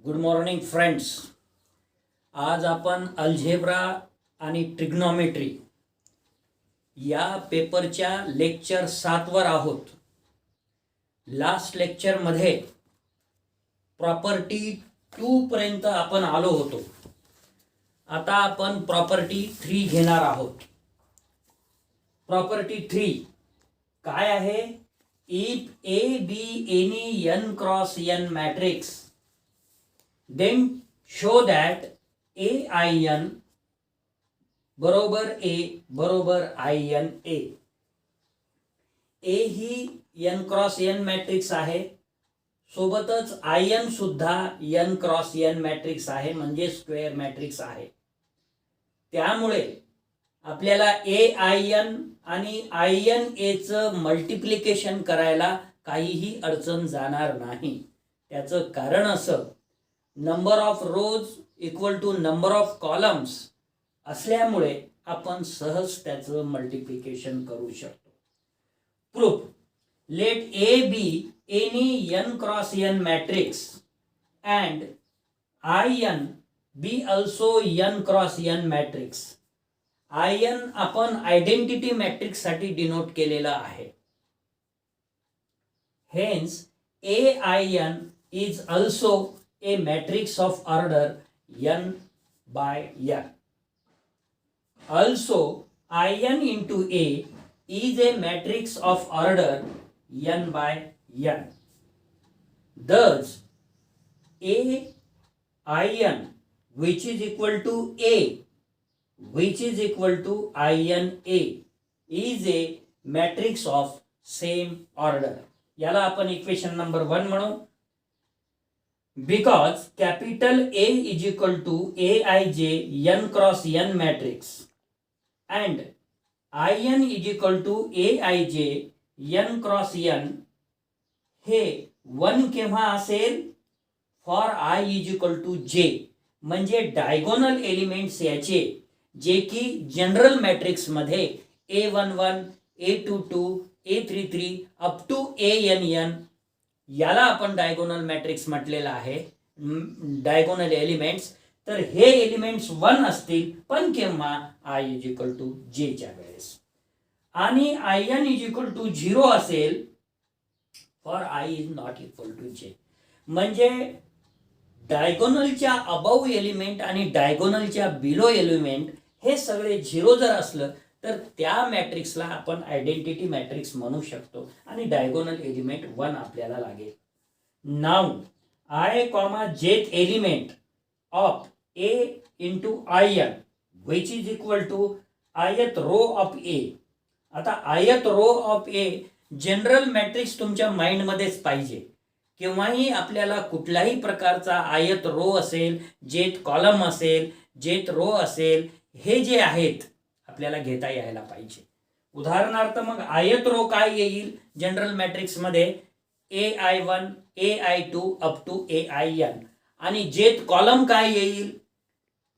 Good morning friends. आज आपण algebra आणि ट्रिग्नॉमेट्री या पेपरच्या लेक्चर 7 वर आहोत. लास्ट लेक्चरमध्ये प्रॉपर्टी 2 पर्यंत आपण आलो होतो. आता आपण प्रॉपर्टी 3 घेणार आहोत. प्रॉपर्टी 3 काय आहे? If A B any n cross n matrix, then show that AIN बरोबर A बरोबर IN A. A he n cross n matrix आहे, सोबतच IN सुद्धा n क्रॉस n मॅट्रिक्स आहे, म्हणजे स्क्वेअर मॅट्रिक्स आहे. त्यामुळे आपल्याला AIN आणि IN A चं मल्टिप्लिकेशन करायला काहीही अडचण जाणार नाही. त्याचं कारण असं, number of rows equal to number of columns असल्यामुळे आपण सहज त्याचं मल्टिप्लिकेशन करू शकतो. Proof: let A B any n cross n matrix and IN B also n cross n matrix. IN आपण आयडेंटिटी मॅट्रिक्स साठी डिनोट केलेला आहे. Hence AIN is also a matrix of order n by n. Also, IN into A is a matrix of order n by n. Thus, AIN which is equal to A which is equal to IN A is a matrix of same order. याला आपण equation number 1 म्हणू. Because capital A is equal to Aij n cross n matrix and IN is equal to Aij n cross n, हे 1 केव्हा असेल? For I is equal to J, म्हणजे diagonal elements याचे जे की जनरल मॅट्रिक्स मध्ये A11 A22 A33 up to ANN, याला आपण डायगोनल मॅट्रिक्स म्हटलेला आहे, डायगोनल एलिमेंट्स. तर हे एलिमेंट्स 1 असतील, पण केव्हा? I is equal to J च्या वेळेस. आणि IN इज इक्वल टू 0 असेल for I is not equal to J, म्हणजे डायगोनलच्या अबव एलिमेंट आणि डायगोनलच्या बिलो एलिमेंट हे सगळे 0 जर असलं तर त्या मॅट्रिक्सला आपण आयडेंटिटी मॅट्रिक्स म्हणू शकतो आणि डायगोनल एलिमेंट 1 आपल्याला लागेल. Now I comma jth element of A into IN which is equal to ith row of A. आता ith row of A general matrix तुमच्या माइंडमध्येच पाहिजे. केव्हाही आपल्याला कुठल्याही प्रकारचा आयत रो असेल, जेथ कॉलम असेल, जेथ रो असेल, हे जे आहेत आपल्याला घेता यायला पाहिजे. उदाहरणार्थ मग आयत रो काय येईल जनरल मॅट्रिक्स मध्ये? AI1 AI2 up to AIN. आणि जेथ कॉलम काय येईल?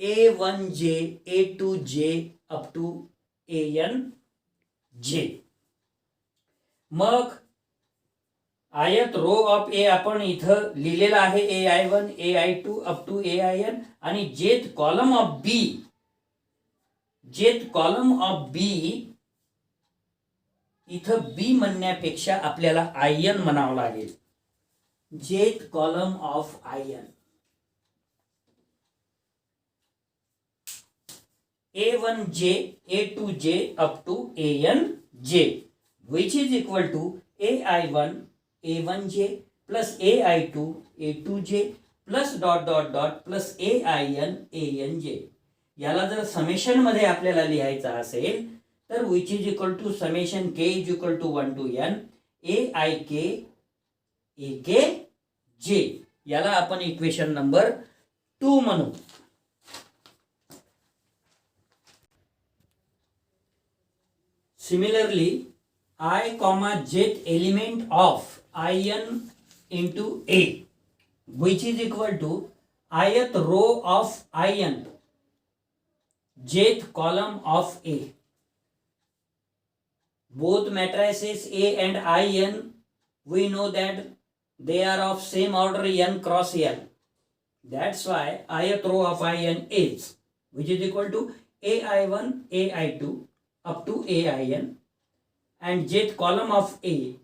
A1J A2J up to ANJ. मग आयत रो ऑफ A आपण इथं लिहिलेला आहे, AI1 AI2 up to AIN. आणि jth column of B, jth column of B, इथं बी म्हणण्यापेक्षा आपल्याला IN म्हणावं लागेल. Jth column of IN A1J A2J up to ANJ which is equal to AI1 A1J plus AI2 A2J plus dot dot dot plus AIN ANJ. याला जर summation मध्ये आपल्याला लिहायचा असेल तर which is equal to summation k is equal to 1 to n AIK AKJ. याला आपण equation number 2 म्हणू. Similarly I comma jth element of IN into A which is equal to ith row of IN jth column of A. Both matrices A and IN, we know that they are of same order n cross n. That's why ith row of in is, which is equal to ai1, ai2 up to ain, and jth column of a1j,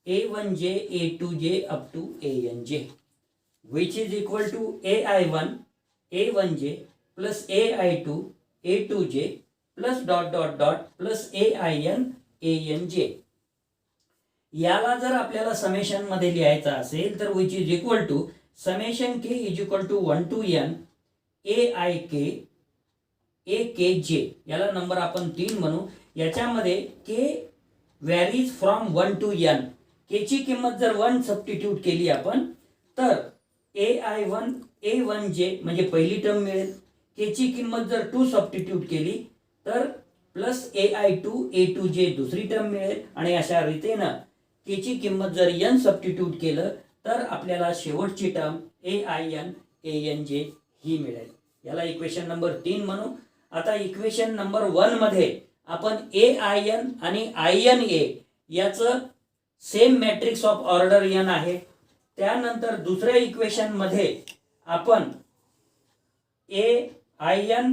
a2j up to anj, which is equal to ai1, a1j plus ai2, a2j plus dot dot dot plus ain, anj. याला जर आपल्याला summation मध्ये लिहायचं असेल तर which is equal to summation k is equal to 1 to n aik akj. याला number आपण 3 म्हणू. याच्यामध्ये k varies from 1 to n. k ची किंमत जर 1 सबस्टिट्यूट केली आपण तर ai1 a1j म्हणजे पहिली टर्म मिळेल. k ची किंमत जर 2 सबस्टिट्यूट केली तर प्लस ai2 a2j दुसरी टर्म मिळेल. आणि अशा रीतीने k ची किंमत जर n सबस्टिट्यूट केलं तर आपल्याला शेवटची टर्म ain anj ही मिळेल. याला इक्वेशन नंबर 3 म्हणू. आता इक्वेशन नंबर 1 मध्ये आपण ain आणि ina याचं same matrix of order n आहे. त्यानंतर दुसऱ्या इक्वेशन मध्ये आपण ain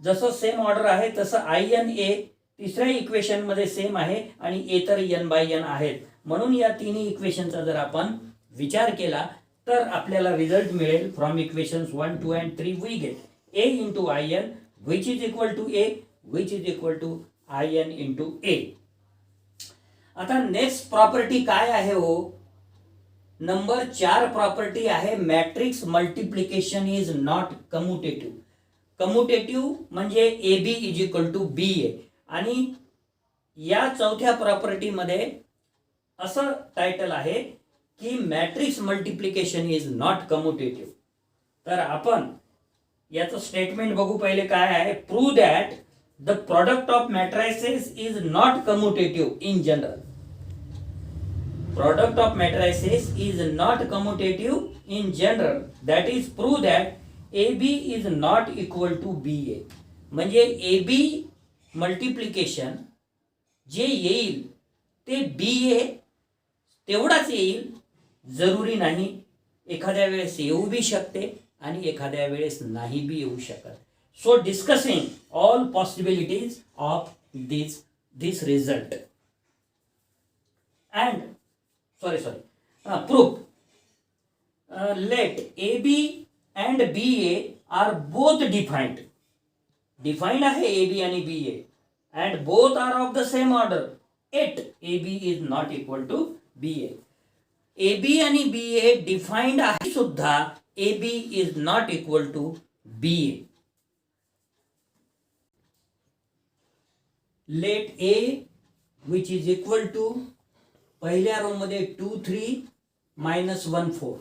जसं सेम ऑर्डर आहे तसं ina तिसऱ्या इक्वेशन मध्ये सेम आहे आणि a तर n बाय n आहेत. म्हणून या तिन्ही इक्वेशनचा जर आपण विचार केला तर आपल्याला रिझल्ट मिळेल from equations 1, 2 and 3 we get a into in which is equal to a which is equal to in into a. आता नेक्स्ट प्रॉपर्टी काय आहे हो? नंबर 4 प्रॉपर्टी आहे matrix multiplication is not commutative. Commutative म्हणजे ab is equal to ba. आणि या चौथ्या प्रॉपर्टी मध्ये असं टायटल आहे की matrix multiplication is not commutative. तर आपण याचं स्टेटमेंट बघू पहिले काय आहे. Prove that the product of matrices is not commutative in general. Product of matrices is not commutative in general. That is, prove that AB is not equal to BA. म्हणजे AB multiplication जे येईल ते BA तेवढाच येईल, जरुरी नाही. एखाद्या वेळेस येऊ बी शकते आणि एखाद्या वेळेस नाही बी येऊ शकत. So discussing all possibilities of this result and proof. Let AB and BA are both defined. Defined आहे AB आणि BA and both are of the same order. Yet AB is not equal to BA. AB आणि BA defined आहे सुद्धा AB is not equal to BA. Let A which is equal to पहिल्या row मध्ये 2 3 -1 4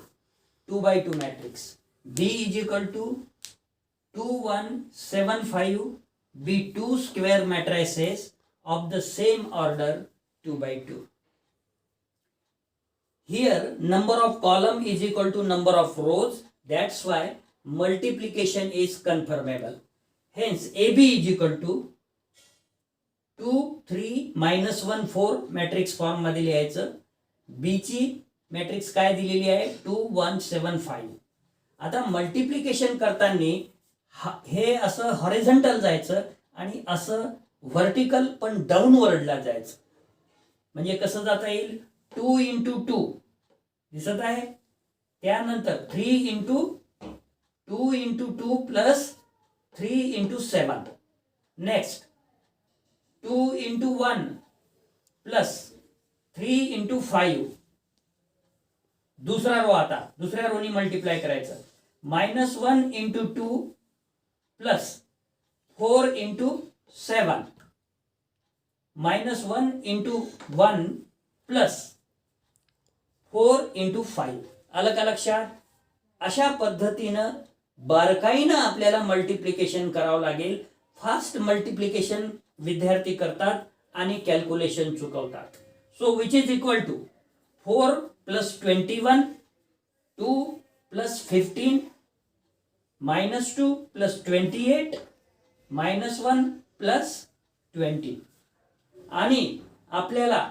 2 by 2 matrix. B is equal to 2 1 7 5 be 2 square matrices of the same order 2 by 2. Here number of column is equal to number of rows. That's why multiplication is confirmable. Hence AB is equal to 2 3 -1 4 matrix form मध्ये लिहायचं. बी ची matrix काय दिलेली आहे 2 1 7 5. आता multiplication करताना हे असं हॉरिझॉन्टल जायचं आणि असं व्हर्टिकल पण डाऊनवर्डला जायचं. म्हणजे कसं जाता येईल 2 into 2 दिसत आहे. त्यानंतर 3 into 2 into 2 plus 3 into 7. Next 2 into 1 plus 3 into 5. दुसरा रो, आता दुसऱ्या रोनी मल्टिप्लाय करायचं. -1 into 2 plus 4 into 7. -1 into 1 plus 4 into 5. आलं का लक्षात? अशा पद्धतीनं बारकाईनं आपल्याला मल्टिप्लिकेशन करावं लागेल. फास्ट मल्टिप्लिकेशन विद्यार्थी करतात आणि कॅल्क्युलेशन चुकवतात. So which is equal to 4 plus 21 2 plus 15 -2 plus 28 -1 plus 20. आणि आपल्याला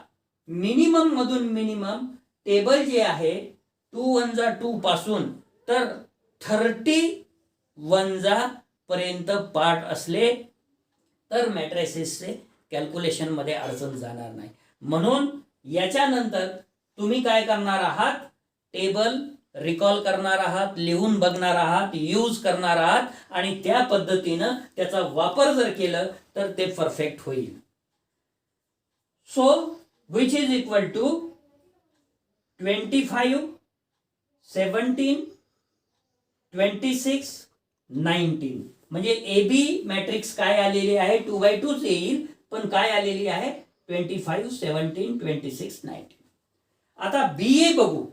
मिनिमम मधून मिनिमम टेबल जे आहे 2 1 2 पासून तर 31 पर्यंत पार्ट असले तर मॅट्रिसेसचे कॅल्क्युलेशनमध्ये अडचण जाणार नाही. म्हणून याच्यानंतर तुम्ही काय करणार आहात, टेबल रिकॉल करणार आहात, लिहून बघणार आहात, यूज करणार आहात आणि त्या पद्धतीनं त्याचा वापर जर केलं तर ते परफेक्ट होईल. So which is equal to 25, 17, 26, 19. म्हणजे एबी मॅट्रिक्स काय आलेली आहे, 2x2 येईल, पण काय आलेली आहे 25, 17, 26, 19. आता बी ए बघू.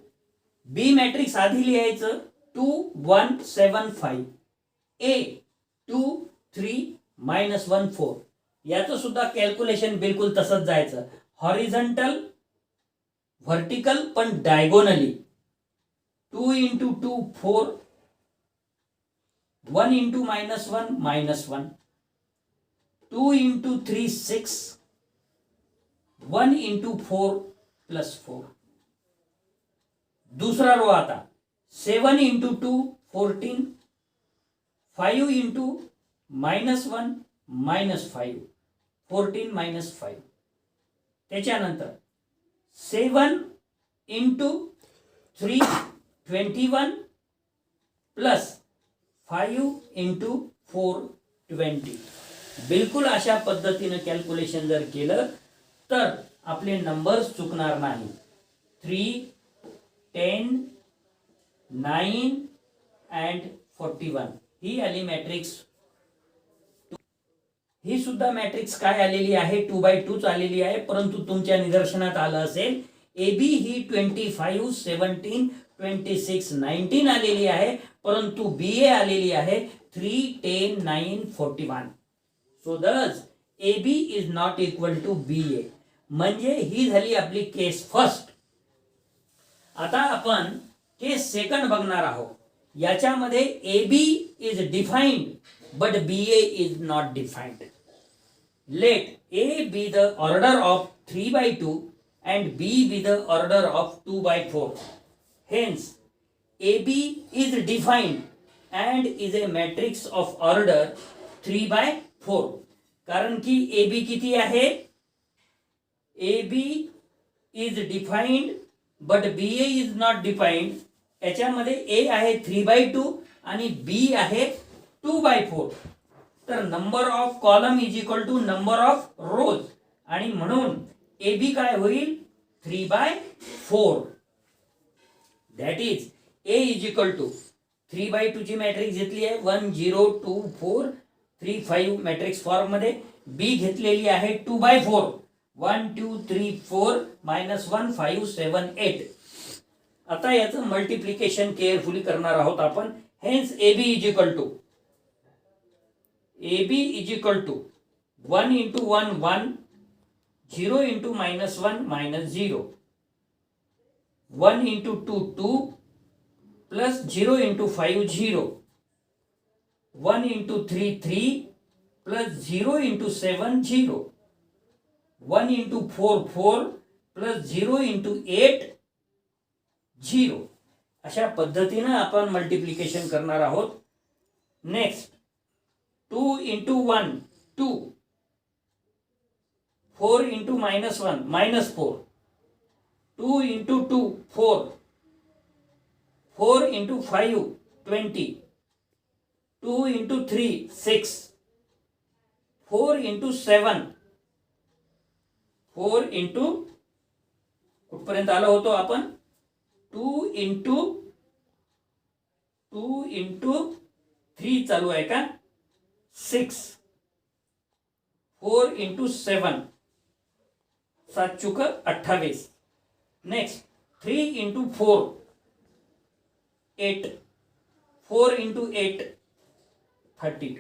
बी मॅट्रिक्स आधी लिहायचं 2, 1, 7, 5. ए 2, 3, -1, 4. याचं सुद्धा कॅल्क्युलेशन बिलकुल तसंच जायचं. हॉरिझॉन्टल, व्हर्टिकल पण डायगोनली. 2 × 2 4, 1 × -1 -1, 2 × 3 6, 1 × 4 +4. दूसरा रो आता 7 × 2 14, 5 × -1 -5, 14 -5. त्याच्यानंतर 7 × 3 21 प्लस 5 × 4 20. बिलकुल अशा पद्धतीनं कॅल्क्युलेशन जर केलं तर आपले नंबर्स चुकणार नाही. 3, 10, 9 and 41 ही आली मॅट्रिक्स. ही सुद्धा मॅट्रिक्स काय आलेली आहे, 2x2 आलेली आहे. परंतु तुमच्या निदर्शनात आलं असेल एबी ही 25, 17, 26, 19 आलेली आहे, परंतु बी ए आलेली आहे 3, 10, 9, 41. So this AB is not equal to B A. म्हणजे ही झाली आपली केस फर्स्ट. आता आपण केस सेकंड बघणार आहोत. याच्यामध्ये AB is defined but B A is not defined. Let A B the order of 3x2 and b be the order of 2x4. Hence, AB is defined and is a matrix of order 3x4. कारण की AB किती आहे, AB is defined but BA is not defined. याच्यामध्ये A आहे 3x2 आणि B आहे 2x4. तर number of column is equal to number of rows आणि म्हणून ए बी काय होईल 3/4. That is A is equal to 3/2 ची मॅट्रिक्स घेतली आहे 1 0 2 4 3 5 मॅट्रिक्स फॉर्म मध्ये. बी घेतलेली आहे 2/4 1 2 3 4 -1 5 7 8. आता याचं मल्टिप्लिकेशन केअरफुली करणार आहोत आपण. Hence A B is equal to 1 × 1 1, 0 × -1 -0, 1 × 2 2 plus 0 × 5 0, 1 × 3 3 plus 0 × 7 0, 1 × 4 4 plus 0 × 8 0. अशा पद्धतीने आपण मल्टिप्लिकेशन करणार आहोत. नेक्स्ट 2 × 1 2, 4 × -1 -4, 2 × 2 4, 4 × 5 20, 2 × 3 6, 4 × 7, 4 × कुठपर्यंत आलो होतो आपण 2 × 3 चालू आहे का 6, 4 × 7 7 चुक 28. नेक्स्ट 3 × 4 8, 4 × 8 32.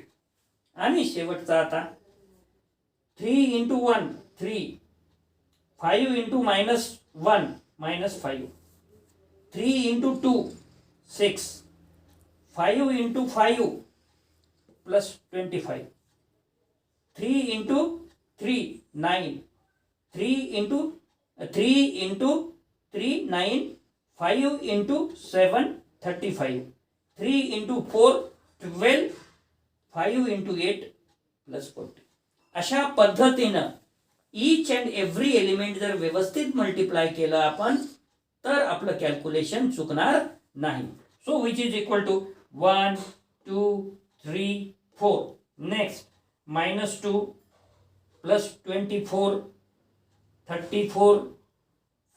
आणि शेवटचा आता 3 × 1 3, 5 × -1 -5, 3 × 2 6, 5 × 5 plus 25, 3 × 3 9, 3 × 3 9, 5 × 7 35, 3 into 4 12, 5 into 8 plus 40. अशा पद्धतीनं ईच अँड एव्हरी एलिमेंट जर व्यवस्थित मल्टिप्लाय केलं आपण तर आपलं कॅल्क्युलेशन चुकणार नाही. So which is equal to 1 2 3 4. Next -2 plus 24 34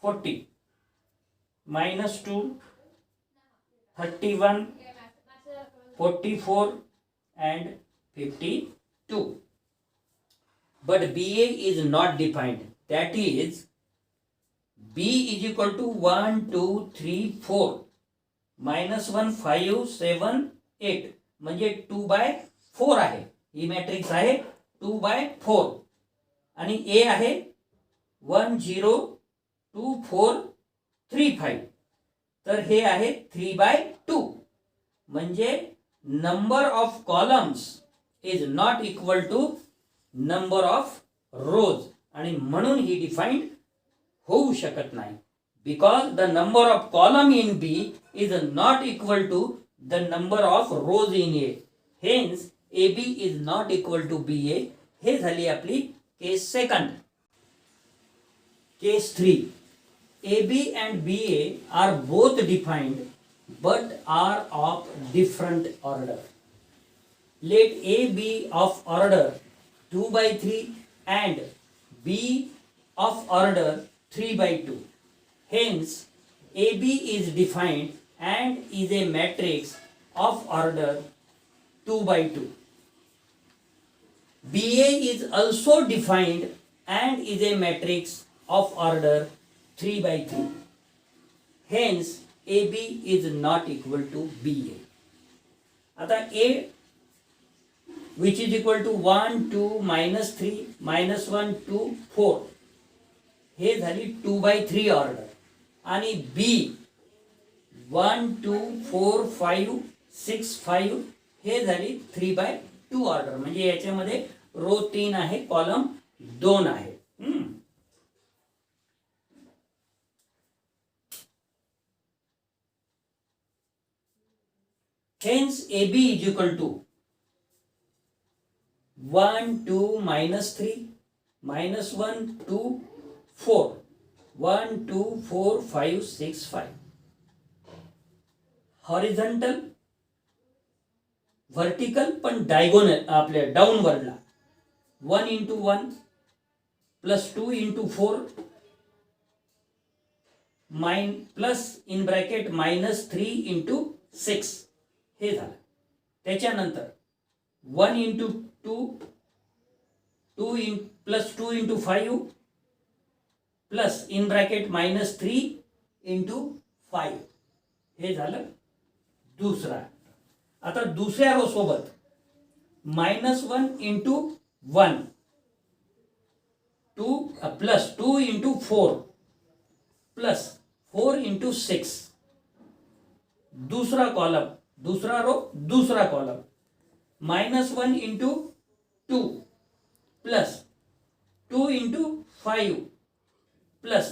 40 -2 31 44 and 52. But BA is not defined. That is B is equal to 1 2 3 4 -1 5 7 8 म्हणजे 2/4 आहे. ही मॅट्रिक्स आहे 2/4 आणि ए आहे 1 0 2 4 3 5. तर हे आहे 3/2 म्हणजे number of columns is not equal to number of rows आणि म्हणून ही डिफाइंड होऊ शकत नाही. Because the number of column in B is not equal to the number of rows in A. Hence A B is not equal to B A. हे झाली आपली case second. Case 3. A B and B A are both defined but are of different order. Let A be of order 2/3 and B of order 3/2. Hence, AB is defined and is a matrix of order 2/2. BA is also defined and is a matrix of order 3/3. Hence, AB is not equal to BA. आता A which is equal to 1 2 -3 -1 2 4 हे झाली 2/3 order आणि B 1 2 4 5 6 5 हे झाली 3/2 order. म्हणजे याच्यामध्ये row 3 आहे, column 2 आहे. Hence AB is equal to 1 2 -3 -1 2 4 1 2 4 5 6 5. Horizontal vertical पण डायगोनल आपल्या डाऊनवर्डला 1 into 1 plus 2 into 4 plus in bracket -3 into 6 हे झालं. त्याच्यानंतर 1 into 2 plus 2 into 5 plus in bracket -3 into 5 हे झालं दुसरा. आता दुसऱ्या रो सोबत -1 into 1 2 plus 2 into 4 plus 4 into 6 दूसरा कॉलम, दूसरा रो दूसरा column -1 into 2 plus 2 into 5 plus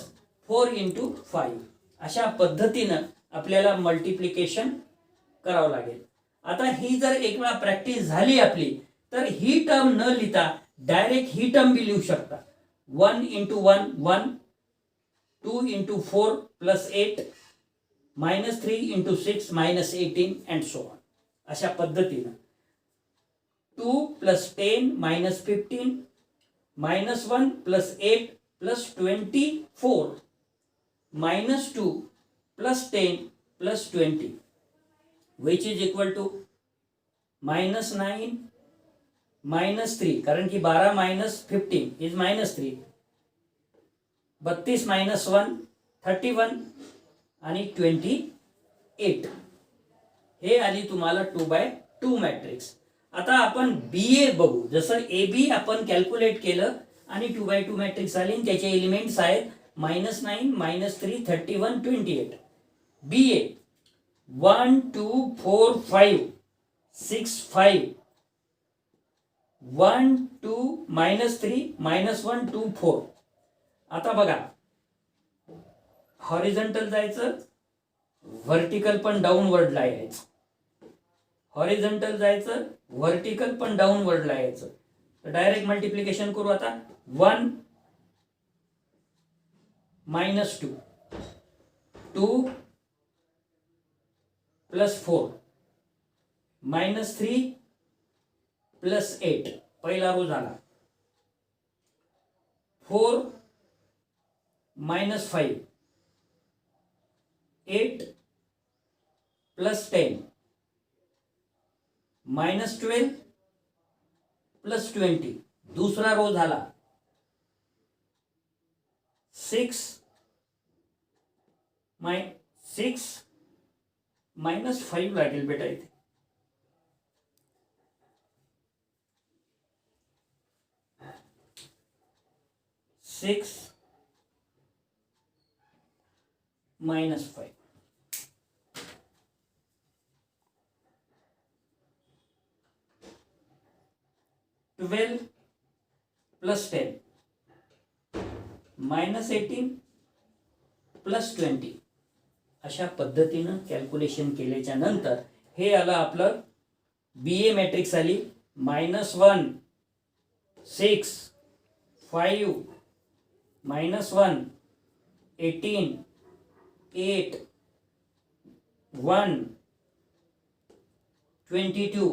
4 into 5. अशा पद्धतीनं आपल्याला मल्टिप्लिकेशन करावं लागेल. आता ही जर एक वेळा प्रॅक्टिस झाली आपली तर ही टर्म न लिहिता डायरेक्ट ही टर्म बी लिहू शकता. 1 into 1 1 2 into 4 plus 8 -3 into 6 -18 and so on. अशा पद्धतीनं 2 plus 10 -15 -1 plus 8 plus 24 -2 plus 10 plus 20 which is equal to -9 -3 कारण की 12 -15 is -3 32 -1 31 आणि 28 हे आली तुम्हाला 2/2 मॅट्रिक्स. आता आपण BA बघू. जसं AB आपण कॅल्क्युलेट केलं आणि 2/2 मॅट्रिक्स आली आणि त्याचे एलिमेंट्स आहेत -9 -3 31 28. BA 1 2 4 5 6 5 1 2 -3 -1 2 4. आता बघा हॉरिझॉन्टल जायचं, व्हर्टिकल पण डाऊनवर्डला यायचं. हॉरिझॉन्टल जायचं, व्हर्टिकल पण डाऊनवर्डला यायचं. तर डायरेक्ट मल्टिप्लिकेशन करू आता. 1 minus 2, 2 plus 4 minus 3 plus 8. पहिला रो झाला. 4 minus 5, 8 plus 10 minus 12 plus 20. दूसरा रो झाला. 6 minus 5 लागेल बेटा इथे. 6 minus 5. 12 plus 10 minus 18 plus 20. अशा पद्धतीनं कॅल्क्युलेशन केल्याच्या नंतर हे आलं आपलं BA मॅट्रिक्स आली. -1 6 5 -1 18 8 1 22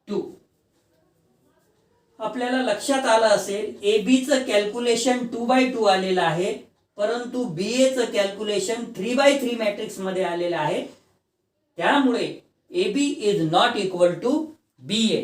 2. आपल्याला लक्षात आलं असेल एबीचं कॅल्क्युलेशन 2/2 आलेलं आहे, परंतु बीएचं कॅल्क्युलेशन 3/3 मॅट्रिक्स मध्ये आलेलं आहे. त्यामुळे AB is not equal to BA.